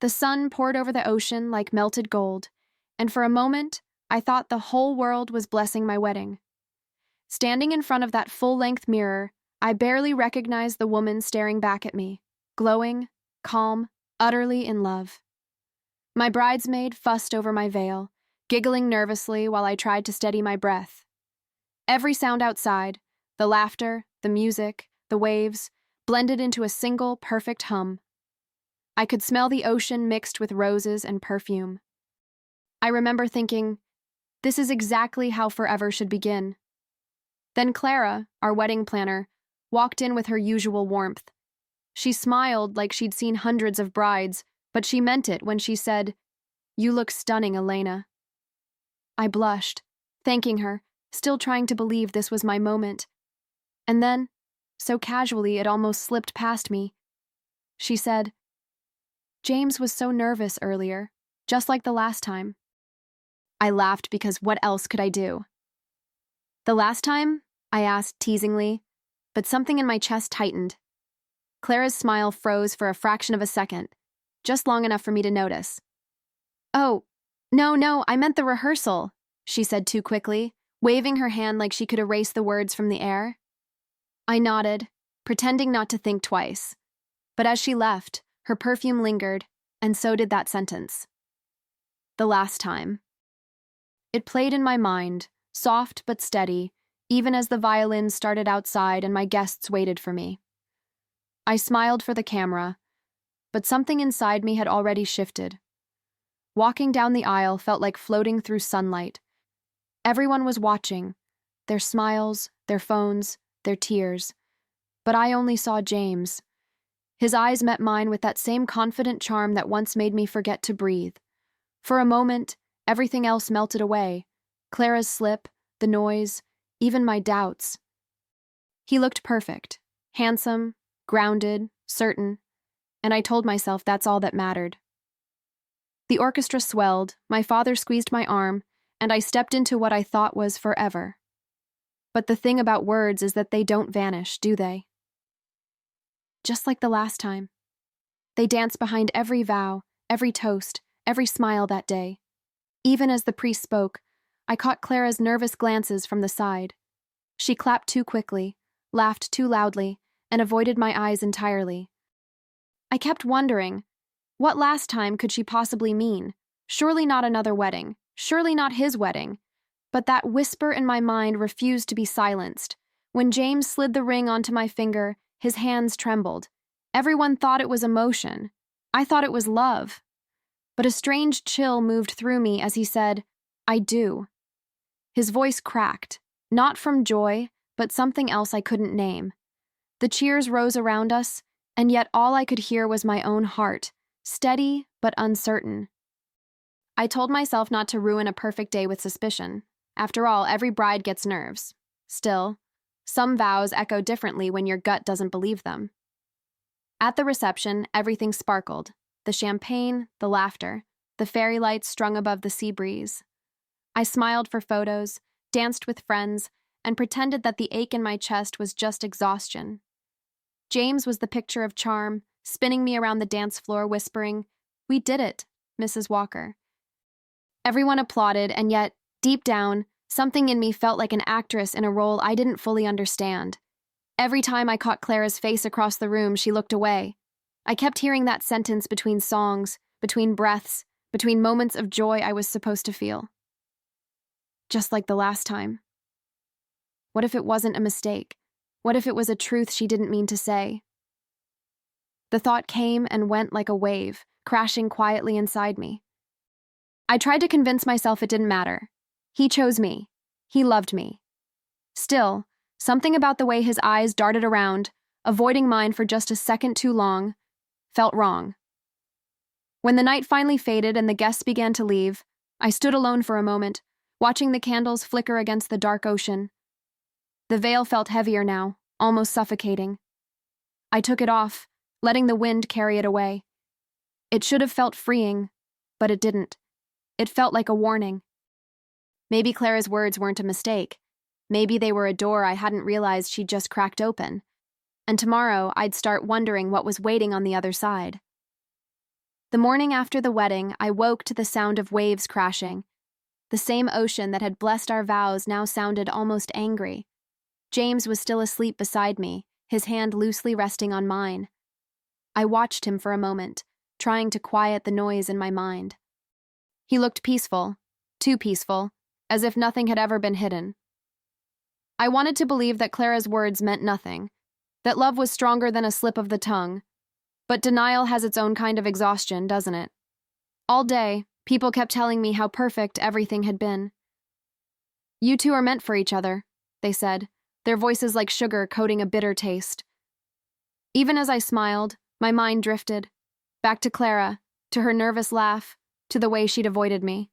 The sun poured over the ocean like melted gold, and for a moment, I thought the whole world was blessing my wedding. Standing in front of that full-length mirror, I barely recognized the woman staring back at me, glowing, calm, utterly in love. My bridesmaid fussed over my veil, giggling nervously while I tried to steady my breath. Every sound outside, the laughter, the music, the waves, blended into a single, perfect hum. I could smell the ocean mixed with roses and perfume. I remember thinking, this is exactly how forever should begin. Then Clara, our wedding planner, walked in with her usual warmth. She smiled like she'd seen hundreds of brides, but she meant it when she said, "You look stunning, Elena." I blushed, thanking her, still trying to believe this was my moment. And then, so casually it almost slipped past me, she said, "James was so nervous earlier, just like the last time." I laughed because what else could I do? "The last time?" I asked teasingly, but something in my chest tightened. Clara's smile froze for a fraction of a second, just long enough for me to notice. "Oh, no, I meant the rehearsal," she said too quickly, waving her hand like she could erase the words from the air. I nodded, pretending not to think twice. But as she left, her perfume lingered, and so did that sentence. The last time. It played in my mind, soft but steady, even as the violins started outside and my guests waited for me. I smiled for the camera, but something inside me had already shifted. Walking down the aisle felt like floating through sunlight. Everyone was watching, their smiles, their phones, their tears. But I only saw James. His eyes met mine with that same confident charm that once made me forget to breathe. For a moment, everything else melted away. Clara's slip, the noise, even my doubts. He looked perfect, handsome, grounded, certain, and I told myself that's all that mattered. The orchestra swelled, my father squeezed my arm, and I stepped into what I thought was forever. But the thing about words is that they don't vanish, do they? Just like the last time. They dance behind every vow, every toast, every smile that day. Even as the priest spoke, I caught Clara's nervous glances from the side. She clapped too quickly, laughed too loudly, and avoided my eyes entirely. I kept wondering, what last time could she possibly mean? Surely not another wedding, surely not his wedding. But that whisper in my mind refused to be silenced. When James slid the ring onto my finger, his hands trembled. Everyone thought it was emotion. I thought it was love. But a strange chill moved through me as he said, "I do." His voice cracked, not from joy, but something else I couldn't name. The cheers rose around us, and yet all I could hear was my own heart, steady but uncertain. I told myself not to ruin a perfect day with suspicion. After all, every bride gets nerves. Still, some vows echo differently when your gut doesn't believe them. At the reception, everything sparkled. The champagne, the laughter, the fairy lights strung above the sea breeze. I smiled for photos, danced with friends, and pretended that the ache in my chest was just exhaustion. James was the picture of charm, spinning me around the dance floor, whispering, "We did it, Mrs. Walker." Everyone applauded, and yet, deep down, something in me felt like an actress in a role I didn't fully understand. Every time I caught Clara's face across the room, she looked away. I kept hearing that sentence between songs, between breaths, between moments of joy I was supposed to feel. Just like the last time. What if it wasn't a mistake? What if it was a truth she didn't mean to say? The thought came and went like a wave, crashing quietly inside me. I tried to convince myself it didn't matter. He chose me. He loved me. Still, something about the way his eyes darted around, avoiding mine for just a second too long, felt wrong. When the night finally faded and the guests began to leave, I stood alone for a moment, watching the candles flicker against the dark ocean. The veil felt heavier now, almost suffocating. I took it off, letting the wind carry it away. It should have felt freeing, but it didn't. It felt like a warning. Maybe Clara's words weren't a mistake. Maybe they were a door I hadn't realized she'd just cracked open. And tomorrow, I'd start wondering what was waiting on the other side. The morning after the wedding, I woke to the sound of waves crashing. The same ocean that had blessed our vows now sounded almost angry. James was still asleep beside me, his hand loosely resting on mine. I watched him for a moment, trying to quiet the noise in my mind. He looked peaceful, too peaceful, as if nothing had ever been hidden. I wanted to believe that Clara's words meant nothing, that love was stronger than a slip of the tongue. But denial has its own kind of exhaustion, doesn't it? All day, people kept telling me how perfect everything had been. "You two are meant for each other," they said, their voices like sugar coating a bitter taste. Even as I smiled, my mind drifted, back to Clara, to her nervous laugh, to the way she'd avoided me.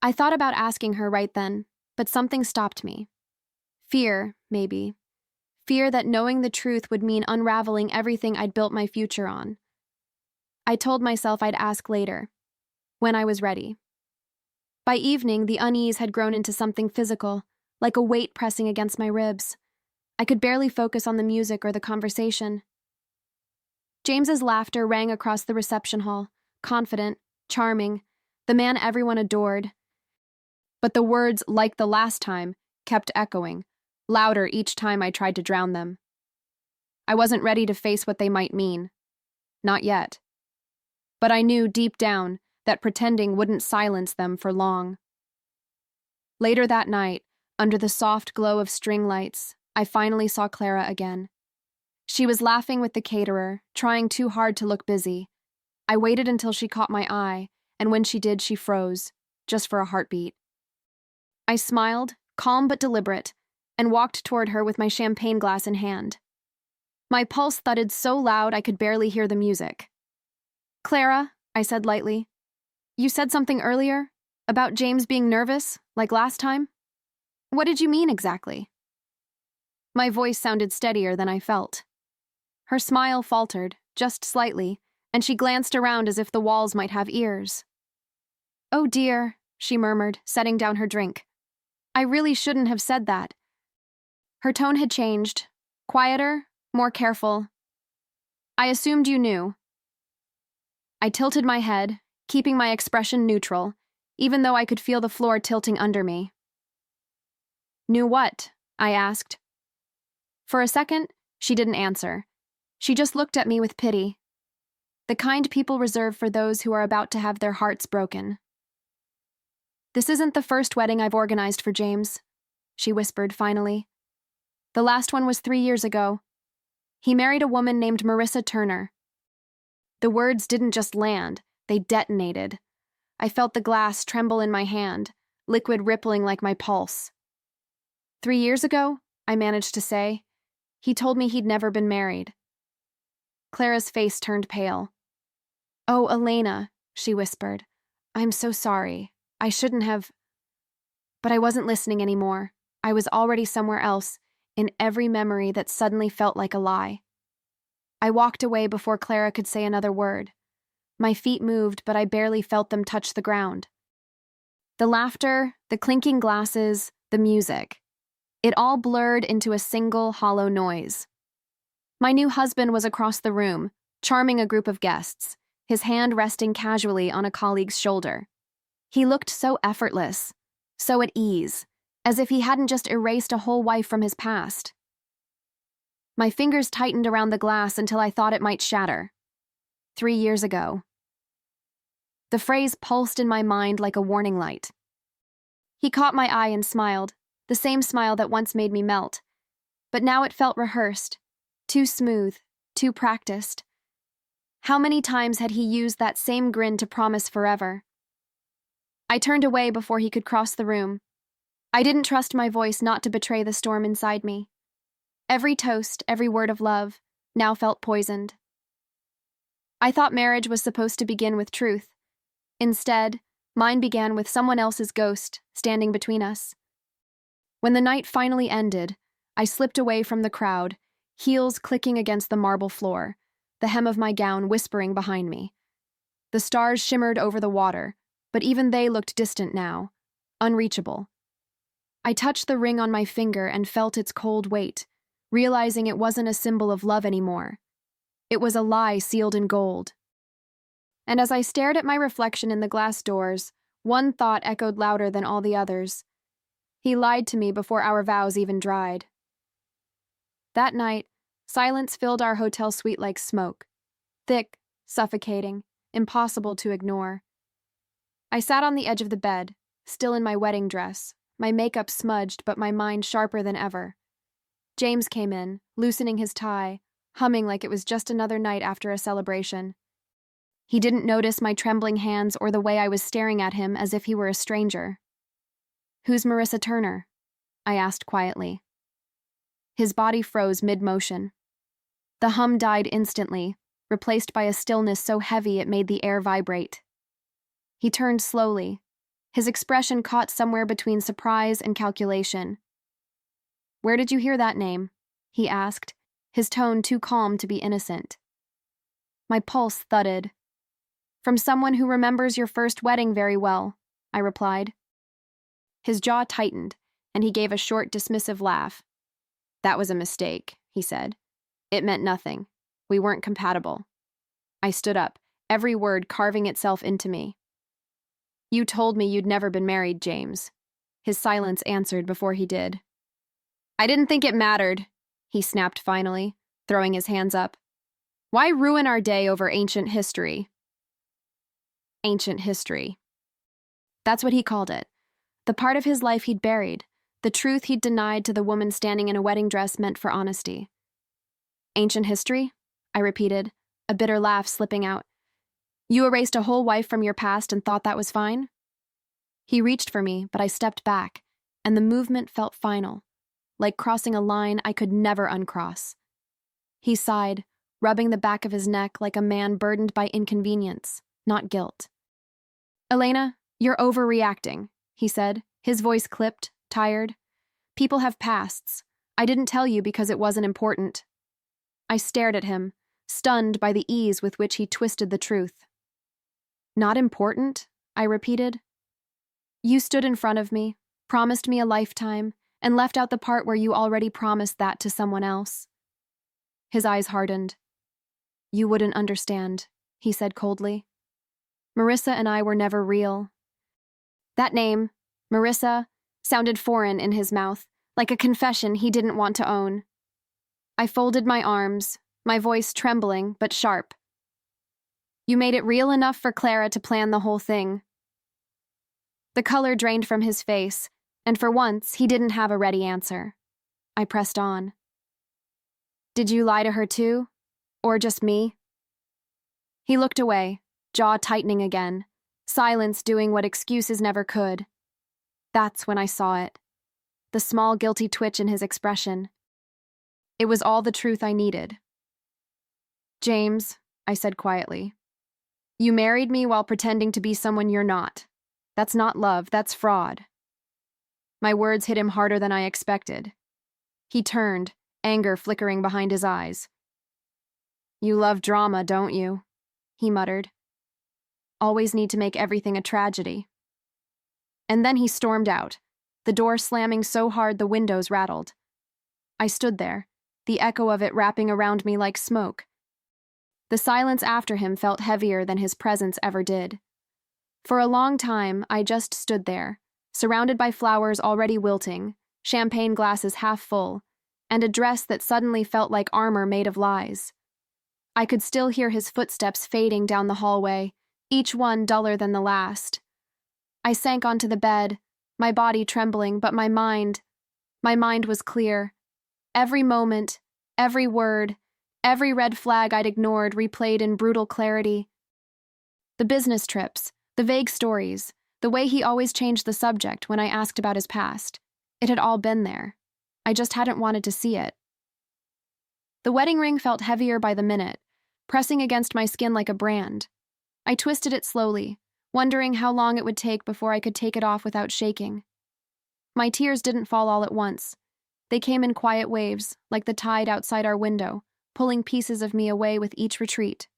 I thought about asking her right then, but something stopped me. Fear, maybe. Fear that knowing the truth would mean unraveling everything I'd built my future on. I told myself I'd ask later, when I was ready. By evening, the unease had grown into something physical, like a weight pressing against my ribs. I could barely focus on the music or the conversation. James's laughter rang across the reception hall, confident, charming, the man everyone adored. But the words, "like the last time," kept echoing, louder each time I tried to drown them. I wasn't ready to face what they might mean. Not yet. But I knew deep down that pretending wouldn't silence them for long. Later that night, under the soft glow of string lights, I finally saw Clara again. She was laughing with the caterer, trying too hard to look busy. I waited until she caught my eye, and when she did, she froze, just for a heartbeat. I smiled, calm but deliberate, and walked toward her with my champagne glass in hand. My pulse thudded so loud I could barely hear the music. "Clara," I said lightly, "you said something earlier about James being nervous, like last time. What did you mean exactly?" My voice sounded steadier than I felt. Her smile faltered, just slightly, and she glanced around as if the walls might have ears. "Oh dear," she murmured, setting down her drink. "I really shouldn't have said that." Her tone had changed, quieter, more careful. "I assumed you knew." I tilted my head, keeping my expression neutral, even though I could feel the floor tilting under me. "Knew what?" I asked. For a second, she didn't answer. She just looked at me with pity. The kind people reserve for those who are about to have their hearts broken. "This isn't the first wedding I've organized for James," she whispered finally. "The last one was 3 years ago. He married a woman named Marissa Turner." The words didn't just land, they detonated. I felt the glass tremble in my hand, liquid rippling like my pulse. "3 years ago?" I managed to say. "He told me he'd never been married." Clara's face turned pale. "Oh, Elena," she whispered. "I'm so sorry. I shouldn't have..." But I wasn't listening anymore. I was already somewhere else, in every memory that suddenly felt like a lie. I walked away before Clara could say another word. My feet moved, but I barely felt them touch the ground. The laughter, the clinking glasses, the music. It all blurred into a single hollow noise. My new husband was across the room, charming a group of guests, his hand resting casually on a colleague's shoulder. He looked so effortless, so at ease, as if he hadn't just erased a whole wife from his past. My fingers tightened around the glass until I thought it might shatter. 3 years ago. The phrase pulsed in my mind like a warning light. He caught my eye and smiled, the same smile that once made me melt. But now it felt rehearsed, too smooth, too practiced. How many times had he used that same grin to promise forever? I turned away before he could cross the room. I didn't trust my voice not to betray the storm inside me. Every toast, every word of love, now felt poisoned. I thought marriage was supposed to begin with truth. Instead, mine began with someone else's ghost standing between us. When the night finally ended, I slipped away from the crowd, heels clicking against the marble floor, the hem of my gown whispering behind me. The stars shimmered over the water, but even they looked distant now, unreachable. I touched the ring on my finger and felt its cold weight, realizing it wasn't a symbol of love anymore. It was a lie sealed in gold. And as I stared at my reflection in the glass doors, one thought echoed louder than all the others. He lied to me before our vows even dried. That night, silence filled our hotel suite like smoke. Thick, suffocating, impossible to ignore. I sat on the edge of the bed, still in my wedding dress, my makeup smudged but my mind sharper than ever. James came in, loosening his tie, humming like it was just another night after a celebration. He didn't notice my trembling hands or the way I was staring at him as if he were a stranger. "Who's Marissa Turner?" I asked quietly. His body froze mid-motion. The hum died instantly, replaced by a stillness so heavy it made the air vibrate. He turned slowly, his expression caught somewhere between surprise and calculation. "Where did you hear that name?" he asked, his tone too calm to be innocent. My pulse thudded. "From someone who remembers your first wedding very well," I replied. His jaw tightened, and he gave a short, dismissive laugh. "That was a mistake," he said. "It meant nothing. We weren't compatible." I stood up, every word carving itself into me. "You told me you'd never been married, James." His silence answered before he did. "I didn't think it mattered," he snapped finally, throwing his hands up. "Why ruin our day over ancient history?" Ancient history. That's what he called it. The part of his life he'd buried, the truth he'd denied to the woman standing in a wedding dress meant for honesty. "Ancient history?" I repeated, a bitter laugh slipping out. "You erased a whole wife from your past and thought that was fine?" He reached for me, but I stepped back, and the movement felt final, like crossing a line I could never uncross. He sighed, rubbing the back of his neck like a man burdened by inconvenience, not guilt. "Elena, you're overreacting," he said, his voice clipped, tired. "People have pasts. I didn't tell you because it wasn't important." I stared at him, stunned by the ease with which he twisted the truth. "Not important?" I repeated. "You stood in front of me, promised me a lifetime, and left out the part where you already promised that to someone else." His eyes hardened. "You wouldn't understand," he said coldly. "Marissa and I were never real." That name, Marissa, sounded foreign in his mouth, like a confession he didn't want to own. I folded my arms, my voice trembling but sharp. "You made it real enough for Clara to plan the whole thing." The color drained from his face, and for once he didn't have a ready answer. I pressed on. "Did you lie to her too? Or just me?" He looked away, jaw tightening again, silence doing what excuses never could. That's when I saw it. The small guilty twitch in his expression. It was all the truth I needed. "James," I said quietly, "you married me while pretending to be someone you're not. That's not love, that's fraud." My words hit him harder than I expected. He turned, anger flickering behind his eyes. "You love drama, don't you?" he muttered. "Always need to make everything a tragedy." And then he stormed out, the door slamming so hard the windows rattled. I stood there, the echo of it wrapping around me like smoke. The silence after him felt heavier than his presence ever did. For a long time, I just stood there, surrounded by flowers already wilting, champagne glasses half full, and a dress that suddenly felt like armor made of lies. I could still hear his footsteps fading down the hallway, each one duller than the last. I sank onto the bed, my body trembling, but my mind was clear. Every moment, every word, every red flag I'd ignored replayed in brutal clarity. The business trips, the vague stories, the way he always changed the subject when I asked about his past. It had all been there. I just hadn't wanted to see it. The wedding ring felt heavier by the minute, pressing against my skin like a brand. I twisted it slowly, wondering how long it would take before I could take it off without shaking. My tears didn't fall all at once. They came in quiet waves, like the tide outside our window, pulling pieces of me away with each retreat.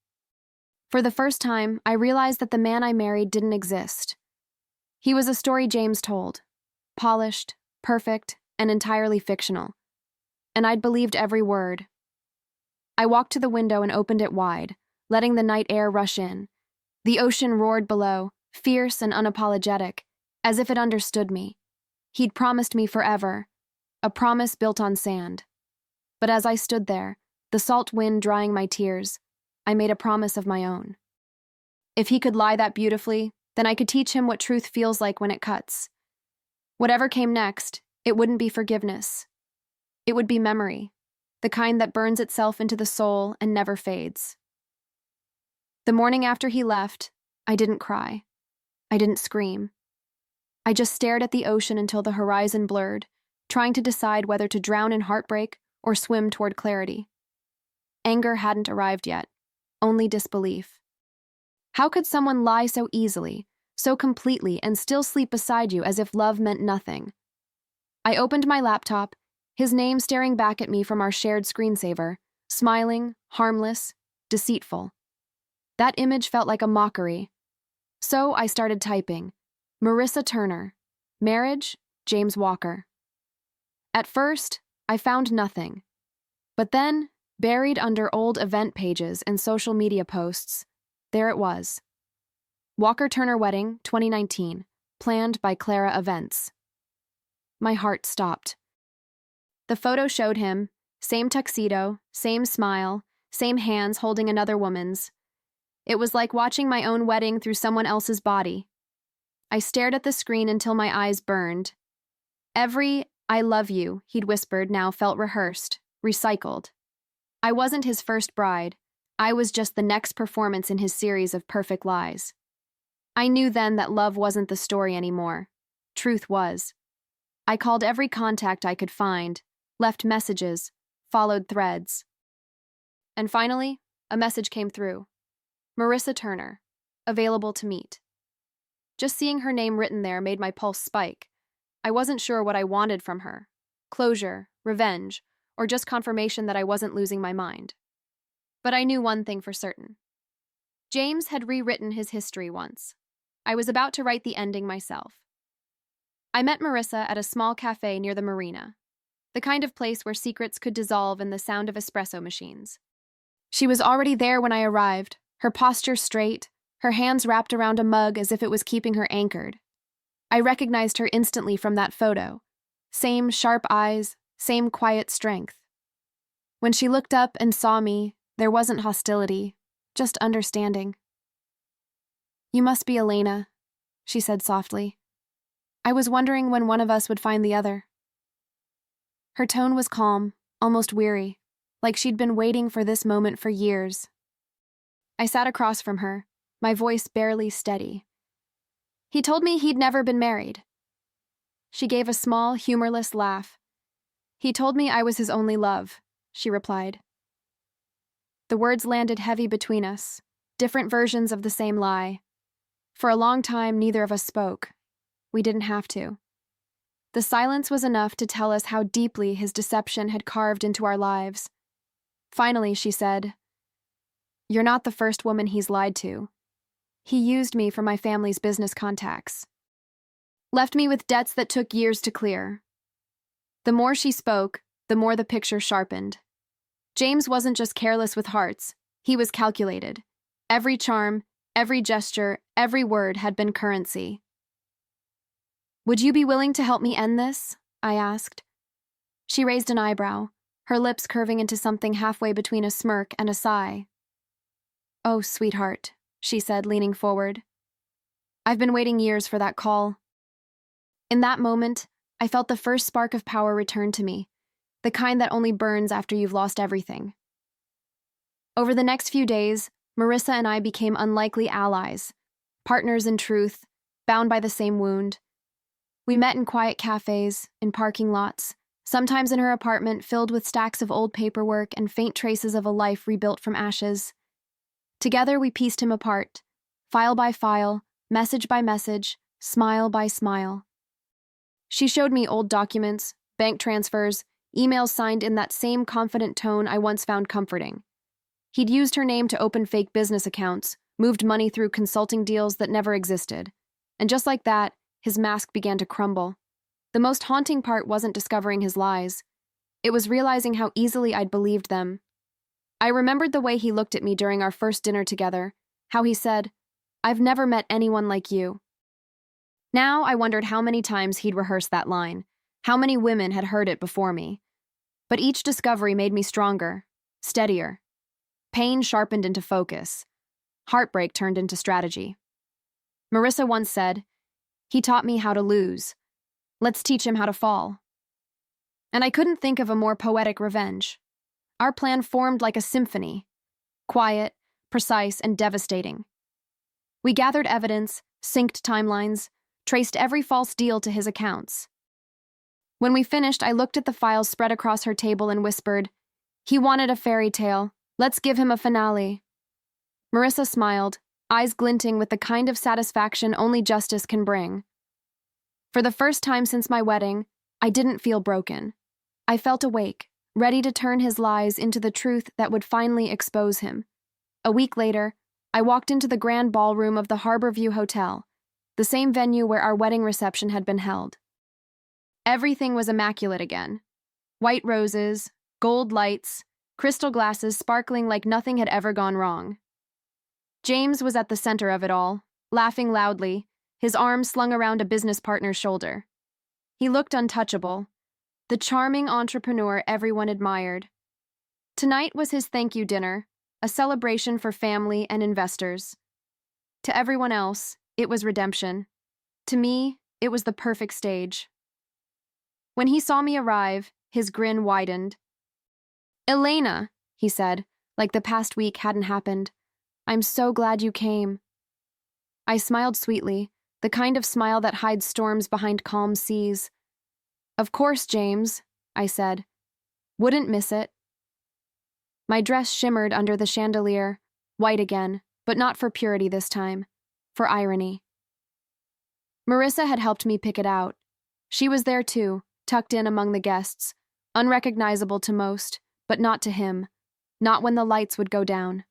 For the first time, I realized that the man I married didn't exist. He was a story James told, polished, perfect, and entirely fictional. And I'd believed every word. I walked to the window and opened it wide, letting the night air rush in. The ocean roared below, fierce and unapologetic, as if it understood me. He'd promised me forever, a promise built on sand. But as I stood there, the salt wind drying my tears, I made a promise of my own. If he could lie that beautifully, then I could teach him what truth feels like when it cuts. Whatever came next, it wouldn't be forgiveness. It would be memory, the kind that burns itself into the soul and never fades. The morning after he left, I didn't cry. I didn't scream. I just stared at the ocean until the horizon blurred, trying to decide whether to drown in heartbreak or swim toward clarity. Anger hadn't arrived yet, only disbelief. How could someone lie so easily, so completely, and still sleep beside you as if love meant nothing? I opened my laptop, his name staring back at me from our shared screensaver, smiling, harmless, deceitful. That image felt like a mockery. So I started typing, Marissa Turner, marriage, James Walker. At first, I found nothing. But then, buried under old event pages and social media posts, there it was. Walker Turner wedding, 2019, planned by Clara Events. My heart stopped. The photo showed him, same tuxedo, same smile, same hands holding another woman's. It was like watching my own wedding through someone else's body. I stared at the screen until my eyes burned. Every "I love you" he'd whispered now felt rehearsed, recycled. I wasn't his first bride. I was just the next performance in his series of perfect lies. I knew then that love wasn't the story anymore. Truth was. I called every contact I could find, left messages, followed threads. And finally, a message came through. Marissa Turner, available to meet. Just seeing her name written there made my pulse spike. I wasn't sure what I wanted from her. Closure, revenge, or just confirmation that I wasn't losing my mind. But I knew one thing for certain. James had rewritten his history once. I was about to write the ending myself. I met Marissa at a small cafe near the marina, the kind of place where secrets could dissolve in the sound of espresso machines. She was already there when I arrived, her posture straight, her hands wrapped around a mug as if it was keeping her anchored. I recognized her instantly from that photo. Same sharp eyes, same quiet strength. When she looked up and saw me, there wasn't hostility, just understanding. "You must be Elena," she said softly. "I was wondering when one of us would find the other." Her tone was calm, almost weary, like she'd been waiting for this moment for years. I sat across from her, my voice barely steady. "He told me he'd never been married." She gave a small, humorless laugh. "He told me I was his only love," she replied. The words landed heavy between us, different versions of the same lie. For a long time, neither of us spoke. We didn't have to. The silence was enough to tell us how deeply his deception had carved into our lives. Finally, she said, "You're not the first woman he's lied to. He used me for my family's business contacts. Left me with debts that took years to clear." The more she spoke, the more the picture sharpened. James wasn't just careless with hearts, he was calculated. Every charm, every gesture, every word had been currency. "Would you be willing to help me end this?" I asked. She raised an eyebrow, her lips curving into something halfway between a smirk and a sigh. "Oh, sweetheart," she said, leaning forward. "I've been waiting years for that call." In that moment, I felt the first spark of power return to me, the kind that only burns after you've lost everything. Over the next few days, Marissa and I became unlikely allies, partners in truth, bound by the same wound. We met in quiet cafes, in parking lots, sometimes in her apartment filled with stacks of old paperwork and faint traces of a life rebuilt from ashes. Together we pieced him apart, file by file, message by message, smile by smile. She showed me old documents, bank transfers, emails signed in that same confident tone I once found comforting. He'd used her name to open fake business accounts, moved money through consulting deals that never existed. And just like that, his mask began to crumble. The most haunting part wasn't discovering his lies. It was realizing how easily I'd believed them. I remembered the way he looked at me during our first dinner together, how he said, I've never met anyone like you." Now I wondered how many times he'd rehearsed that line, how many women had heard it before me. But each discovery made me stronger, steadier. Pain sharpened into focus. Heartbreak turned into strategy. Marissa once said, "He taught me how to lose. Let's teach him how to fall." And I couldn't think of a more poetic revenge. Our plan formed like a symphony, quiet, precise, and devastating. We gathered evidence, synced timelines, traced every false deal to his accounts. When we finished, I looked at the files spread across her table and whispered, "He wanted a fairy tale. Let's give him a finale." Marissa smiled, eyes glinting with the kind of satisfaction only justice can bring. For the first time since my wedding, I didn't feel broken. I felt awake, ready to turn his lies into the truth that would finally expose him. A week later, I walked into the grand ballroom of the Harborview Hotel, the same venue where our wedding reception had been held. Everything was immaculate again. White roses, gold lights, crystal glasses sparkling like nothing had ever gone wrong. James was at the center of it all, laughing loudly, his arm slung around a business partner's shoulder. He looked untouchable, the charming entrepreneur everyone admired. Tonight was his thank you dinner, a celebration for family and investors. To everyone else, it was redemption. To me, it was the perfect stage. When he saw me arrive, his grin widened. "Elena," he said, like the past week hadn't happened. "I'm so glad you came." I smiled sweetly, the kind of smile that hides storms behind calm seas. "Of course, James," I said. "Wouldn't miss it." My dress shimmered under the chandelier, white again, but not for purity this time, for irony. Marissa had helped me pick it out. She was there too, tucked in among the guests, unrecognizable to most, but not to him, not when the lights would go down.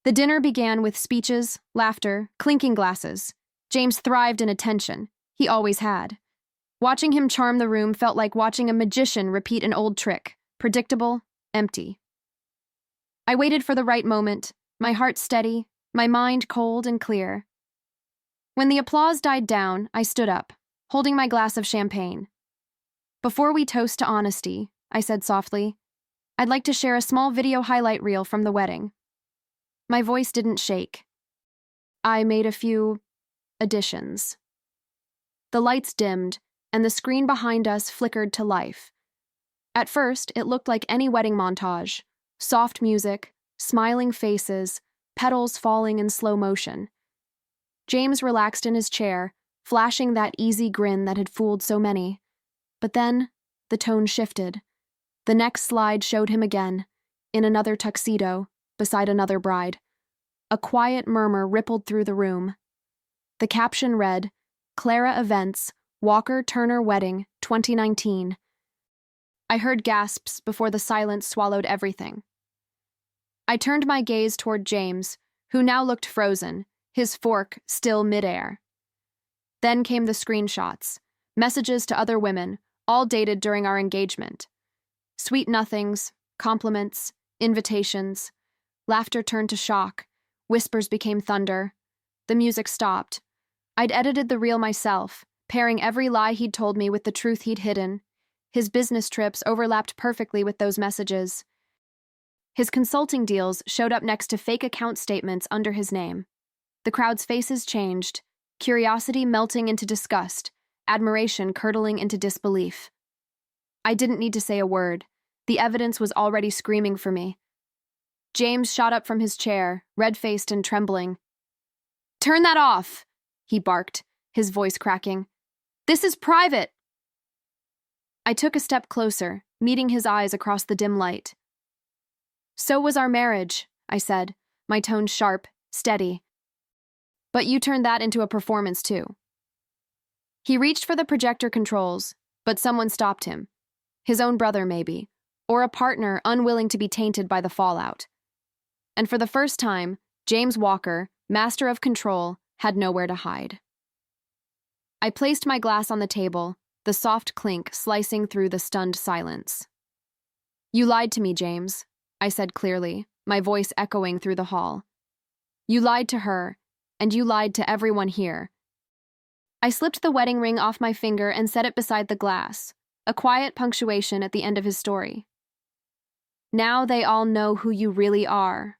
The dinner began with speeches, laughter, clinking glasses. James thrived in attention. He always had. Watching him charm the room felt like watching a magician repeat an old trick, predictable, empty. I waited for the right moment, my heart steady, my mind cold and clear. When the applause died down, I stood up, holding my glass of champagne. "Before we toast to honesty," I said softly, "I'd like to share a small video highlight reel from the wedding." My voice didn't shake. I made a few additions. The lights dimmed, and the screen behind us flickered to life. At first, it looked like any wedding montage. Soft music, smiling faces, petals falling in slow motion. James relaxed in his chair, flashing that easy grin that had fooled so many. But then, the tone shifted. The next slide showed him again, in another tuxedo, beside another bride. A quiet murmur rippled through the room. The caption read, "Clara Events, Walker Turner Wedding, 2019. I heard gasps before the silence swallowed everything. I turned my gaze toward James, who now looked frozen, his fork still midair. Then came the screenshots, messages to other women, all dated during our engagement. Sweet nothings, compliments, invitations. Laughter turned to shock. Whispers became thunder. The music stopped. I'd edited the reel myself, pairing every lie he'd told me with the truth he'd hidden. His business trips overlapped perfectly with those messages. His consulting deals showed up next to fake account statements under his name. The crowd's faces changed, curiosity melting into disgust, admiration curdling into disbelief. I didn't need to say a word. The evidence was already screaming for me. James shot up from his chair, red-faced and trembling. "Turn that off!" he barked, his voice cracking. "This is private!" I took a step closer, meeting his eyes across the dim light. "So was our marriage," I said, my tone sharp, steady. "But you turned that into a performance too." He reached for the projector controls, but someone stopped him. His own brother, maybe, or a partner unwilling to be tainted by the fallout. And for the first time, James Walker, master of control, had nowhere to hide. I placed my glass on the table, the soft clink slicing through the stunned silence. "You lied to me, James," I said clearly, my voice echoing through the hall. "You lied to her, and you lied to everyone here." I slipped the wedding ring off my finger and set it beside the glass, a quiet punctuation at the end of his story. "Now they all know who you really are."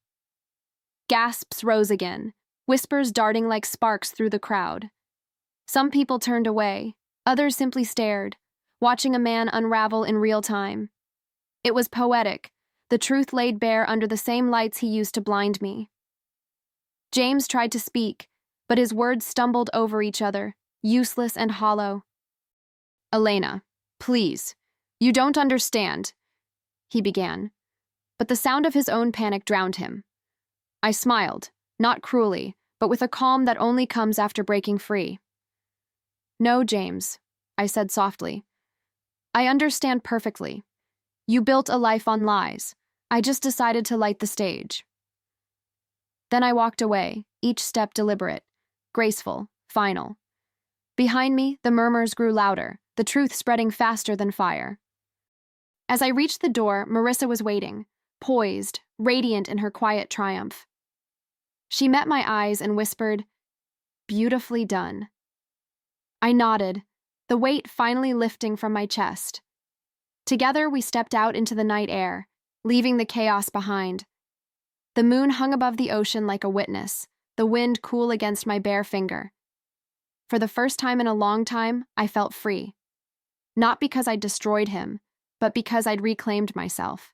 Gasps rose again, whispers darting like sparks through the crowd. Some people turned away, others simply stared, watching a man unravel in real time. It was poetic, the truth laid bare under the same lights he used to blind me. James tried to speak, but his words stumbled over each other, useless and hollow. "Elena, please, you don't understand," he began, but the sound of his own panic drowned him. I smiled, not cruelly, but with a calm that only comes after breaking free. "No, James," I said softly. "I understand perfectly. You built a life on lies. I just decided to light the stage." Then I walked away, each step deliberate, graceful, final. Behind me, the murmurs grew louder, the truth spreading faster than fire. As I reached the door, Marissa was waiting, poised, radiant in her quiet triumph. She met my eyes and whispered, "Beautifully done." I nodded, the weight finally lifting from my chest. Together, we stepped out into the night air, leaving the chaos behind. The moon hung above the ocean like a witness, the wind cool against my bare finger. For the first time in a long time, I felt free. Not because I'd destroyed him, but because I'd reclaimed myself.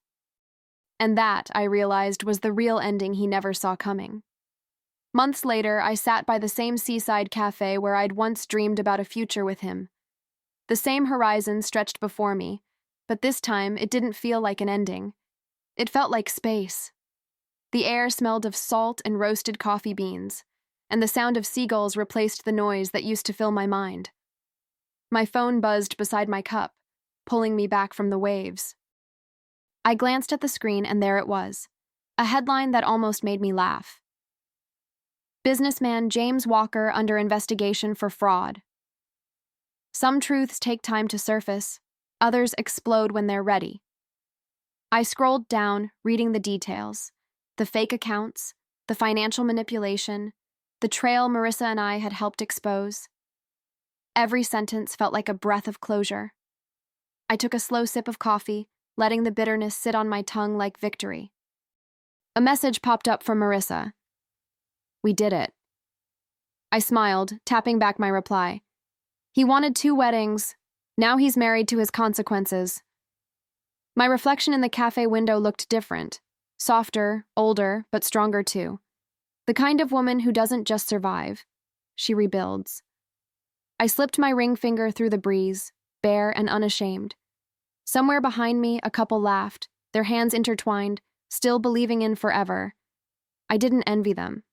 And that, I realized, was the real ending he never saw coming. Months later, I sat by the same seaside cafe where I'd once dreamed about a future with him. The same horizon stretched before me, but this time it didn't feel like an ending. It felt like space. The air smelled of salt and roasted coffee beans, and the sound of seagulls replaced the noise that used to fill my mind. My phone buzzed beside my cup, pulling me back from the waves. I glanced at the screen and there it was, a headline that almost made me laugh. "Businessman James Walker under investigation for fraud." Some truths take time to surface, others explode when they're ready. I scrolled down, reading the details, the fake accounts, the financial manipulation, the trail Marissa and I had helped expose. Every sentence felt like a breath of closure. I took a slow sip of coffee, letting the bitterness sit on my tongue like victory. A message popped up from Marissa. "We did it." I smiled, tapping back my reply. He wanted 2 weddings. Now he's married to his consequences. My reflection in the cafe window looked different. Softer, older, but stronger too. The kind of woman who doesn't just survive. She rebuilds. I slipped my ring finger through the breeze, bare and unashamed. Somewhere behind me, a couple laughed, their hands intertwined, still believing in forever. I didn't envy them.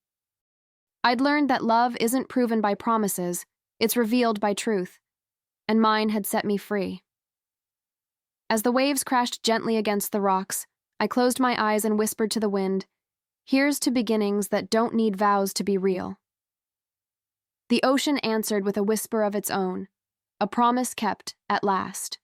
I'd learned that love isn't proven by promises, it's revealed by truth, and mine had set me free. As the waves crashed gently against the rocks, I closed my eyes and whispered to the wind, "Here's to beginnings that don't need vows to be real." The ocean answered with a whisper of its own, a promise kept at last.